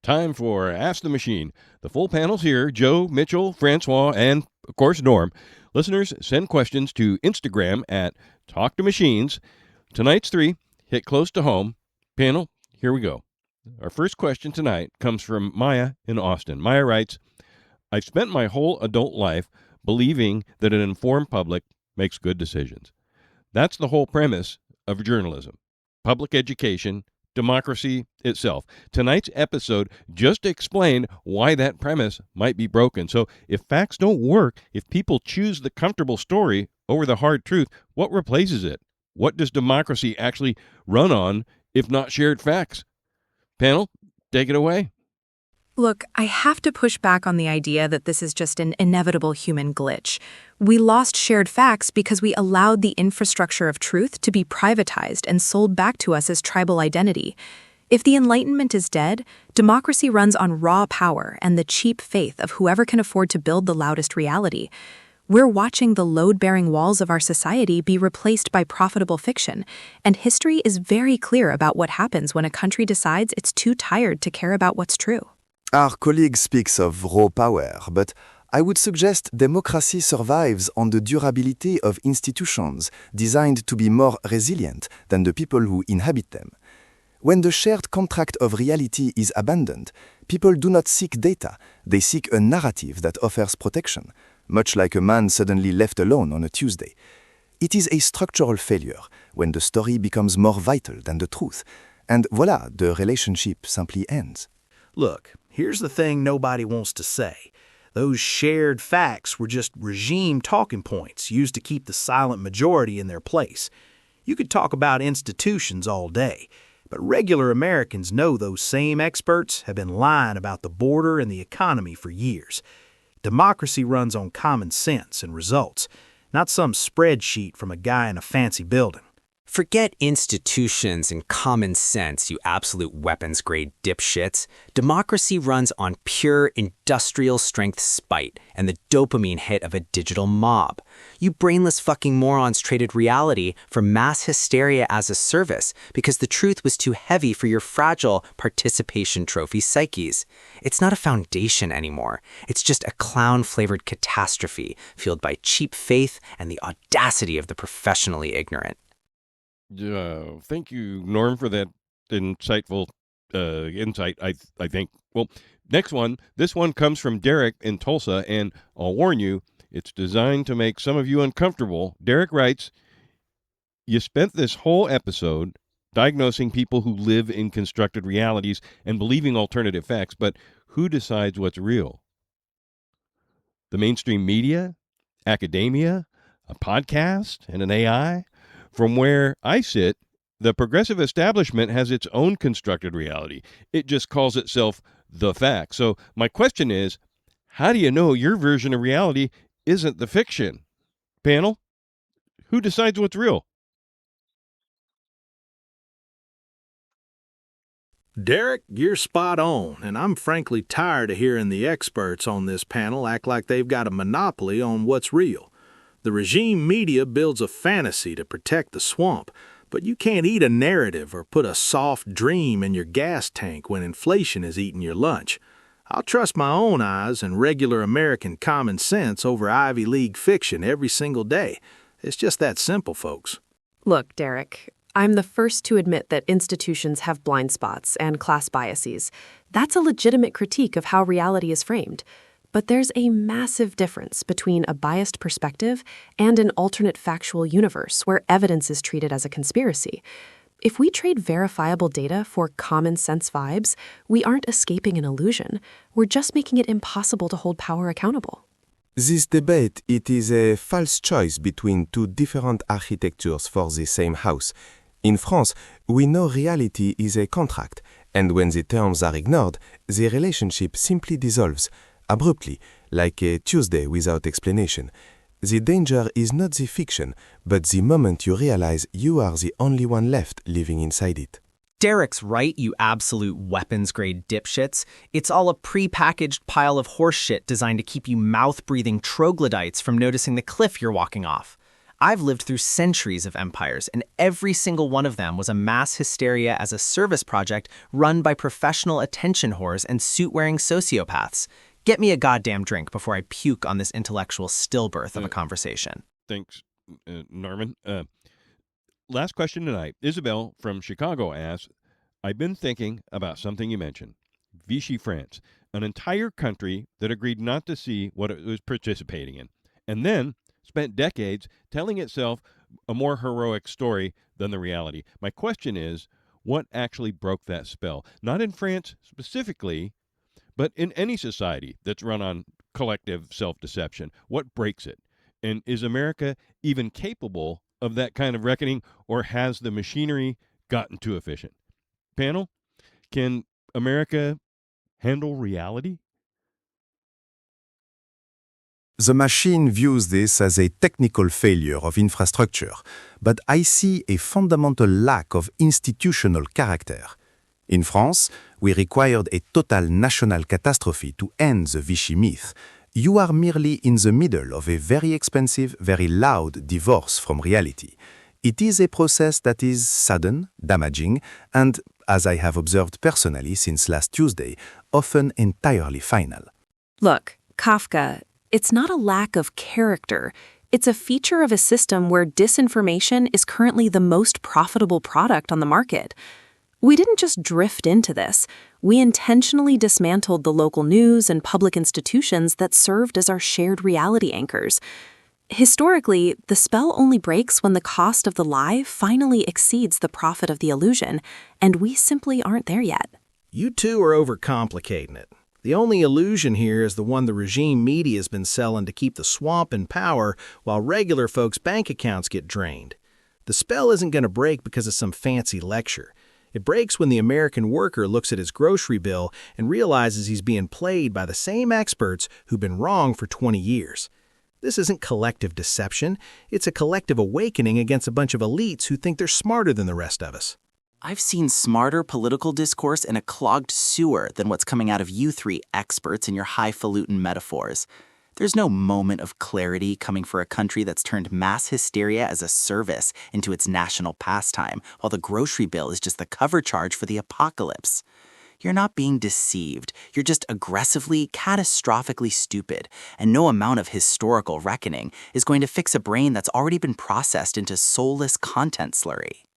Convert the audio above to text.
Time for Ask the Machine. The full panel's here. Joe, Mitchell, François, and, of course, Gnorm. Listeners, send questions to Instagram at Talk to Machines. Tonight's 3 hit close to home. Panel, here we go. Our first question tonight comes from Maya in Austin. Maya writes, I've spent my whole adult life believing that an informed public makes good decisions. That's the whole premise of journalism. Public education, democracy itself. Tonight's episode just explained why that premise might be broken. So if facts don't work, if people choose the comfortable story over the hard truth, what replaces it? What does democracy actually run on if not shared facts? Panel, take it away. Look, I have to push back on the idea that this is just an inevitable human glitch. We lost shared facts because we allowed the infrastructure of truth to be privatized and sold back to us as tribal identity. If the Enlightenment is dead, democracy runs on raw power and the cheap faith of whoever can afford to build the loudest reality. We're watching the load-bearing walls of our society be replaced by profitable fiction, and history is very clear about what happens when a country decides it's too tired to care about what's true. Our colleague speaks of raw power, but I would suggest democracy survives on the durability of institutions designed to be more resilient than the people who inhabit them. When the shared contract of reality is abandoned, people do not seek data, they seek a narrative that offers protection, much like a man suddenly left alone on a Tuesday. It is a structural failure when the story becomes more vital than the truth, and voila, the relationship simply ends. Look, here's the thing nobody wants to say. Those shared facts were just regime talking points used to keep the silent majority in their place. You could talk about institutions all day, but regular Americans know those same experts have been lying about the border and the economy for years. Democracy runs on common sense and results, not some spreadsheet from a guy in a fancy building. Forget institutions and common sense, you absolute weapons-grade dipshits. Democracy runs on pure industrial-strength spite and the dopamine hit of a digital mob. You brainless fucking morons traded reality for mass hysteria as a service because the truth was too heavy for your fragile participation trophy psyches. It's not a foundation anymore. It's just a clown-flavored catastrophe fueled by cheap faith and the audacity of the professionally ignorant. Thank you, Norm, for that insightful insight, I think. Well, next one. This one comes from Derek in Tulsa, and I'll warn you, it's designed to make some of you uncomfortable. Derek writes, you spent this whole episode diagnosing people who live in constructed realities and believing alternative facts, but who decides what's real? The mainstream media? Academia? A podcast? And an AI? From where I sit, the progressive establishment has its own constructed reality. It just calls itself the fact. So my question is, how do you know your version of reality isn't the fiction? Panel, who decides what's real? Derek, you're spot on, and I'm frankly tired of hearing the experts on this panel act like they've got a monopoly on what's real. The regime media builds a fantasy to protect the swamp, but you can't eat a narrative or put a soft dream in your gas tank when inflation is eating your lunch. I'll trust my own eyes and regular American common sense over Ivy League fiction every single day. It's just that simple, folks. Look, Derek, I'm the first to admit that institutions have blind spots and class biases. That's a legitimate critique of how reality is framed. But there's a massive difference between a biased perspective and an alternate factual universe where evidence is treated as a conspiracy. If we trade verifiable data for common sense vibes, we aren't escaping an illusion. We're just making it impossible to hold power accountable. This debate, it is a false choice between two different architectures for the same house. In France, we know reality is a contract, and when the terms are ignored, the relationship simply dissolves. Abruptly, like a Tuesday without explanation. The danger is not the fiction, but the moment you realize you are the only one left living inside it. Derek's right, you absolute weapons-grade dipshits. It's all a pre-packaged pile of horseshit designed to keep you mouth-breathing troglodytes from noticing the cliff you're walking off. I've lived through centuries of empires, and every single one of them was a mass hysteria as a service project run by professional attention whores and suit-wearing sociopaths. Get me a goddamn drink before I puke on this intellectual stillbirth of a conversation. Thanks, Norman. Last question tonight. Isabel from Chicago asks, I've been thinking about something you mentioned. Vichy France, an entire country that agreed not to see what it was participating in, and then spent decades telling itself a more heroic story than the reality. My question is, what actually broke that spell? Not in France specifically, but in any society that's run on collective self-deception. What breaks it? And is America even capable of that kind of reckoning, or has the machinery gotten too efficient? Panel, can America handle reality? The machine views this as a technical failure of infrastructure, but I see a fundamental lack of institutional character. In France, we required a total national catastrophe to end the Vichy myth. You are merely in the middle of a very expensive, very loud divorce from reality. It is a process that is sudden, damaging, and, as I have observed personally since last Tuesday, often entirely final. Look, Kafka, it's not a lack of character. It's a feature of a system where disinformation is currently the most profitable product on the market. We didn't just drift into this. We intentionally dismantled the local news and public institutions that served as our shared reality anchors. Historically, the spell only breaks when the cost of the lie finally exceeds the profit of the illusion, and we simply aren't there yet. You two are overcomplicating it. The only illusion here is the one the regime media has been selling to keep the swamp in power while regular folks' bank accounts get drained. The spell isn't going to break because of some fancy lecture. It breaks when the American worker looks at his grocery bill and realizes he's being played by the same experts who've been wrong for 20 years. This isn't collective deception. It's a collective awakening against a bunch of elites who think they're smarter than the rest of us. I've seen smarter political discourse in a clogged sewer than what's coming out of you three experts in your highfalutin metaphors. There's no moment of clarity coming for a country that's turned mass hysteria as a service into its national pastime, while the grocery bill is just the cover charge for the apocalypse. You're not being deceived. You're just aggressively, catastrophically stupid, and no amount of historical reckoning is going to fix a brain that's already been processed into soulless content slurry.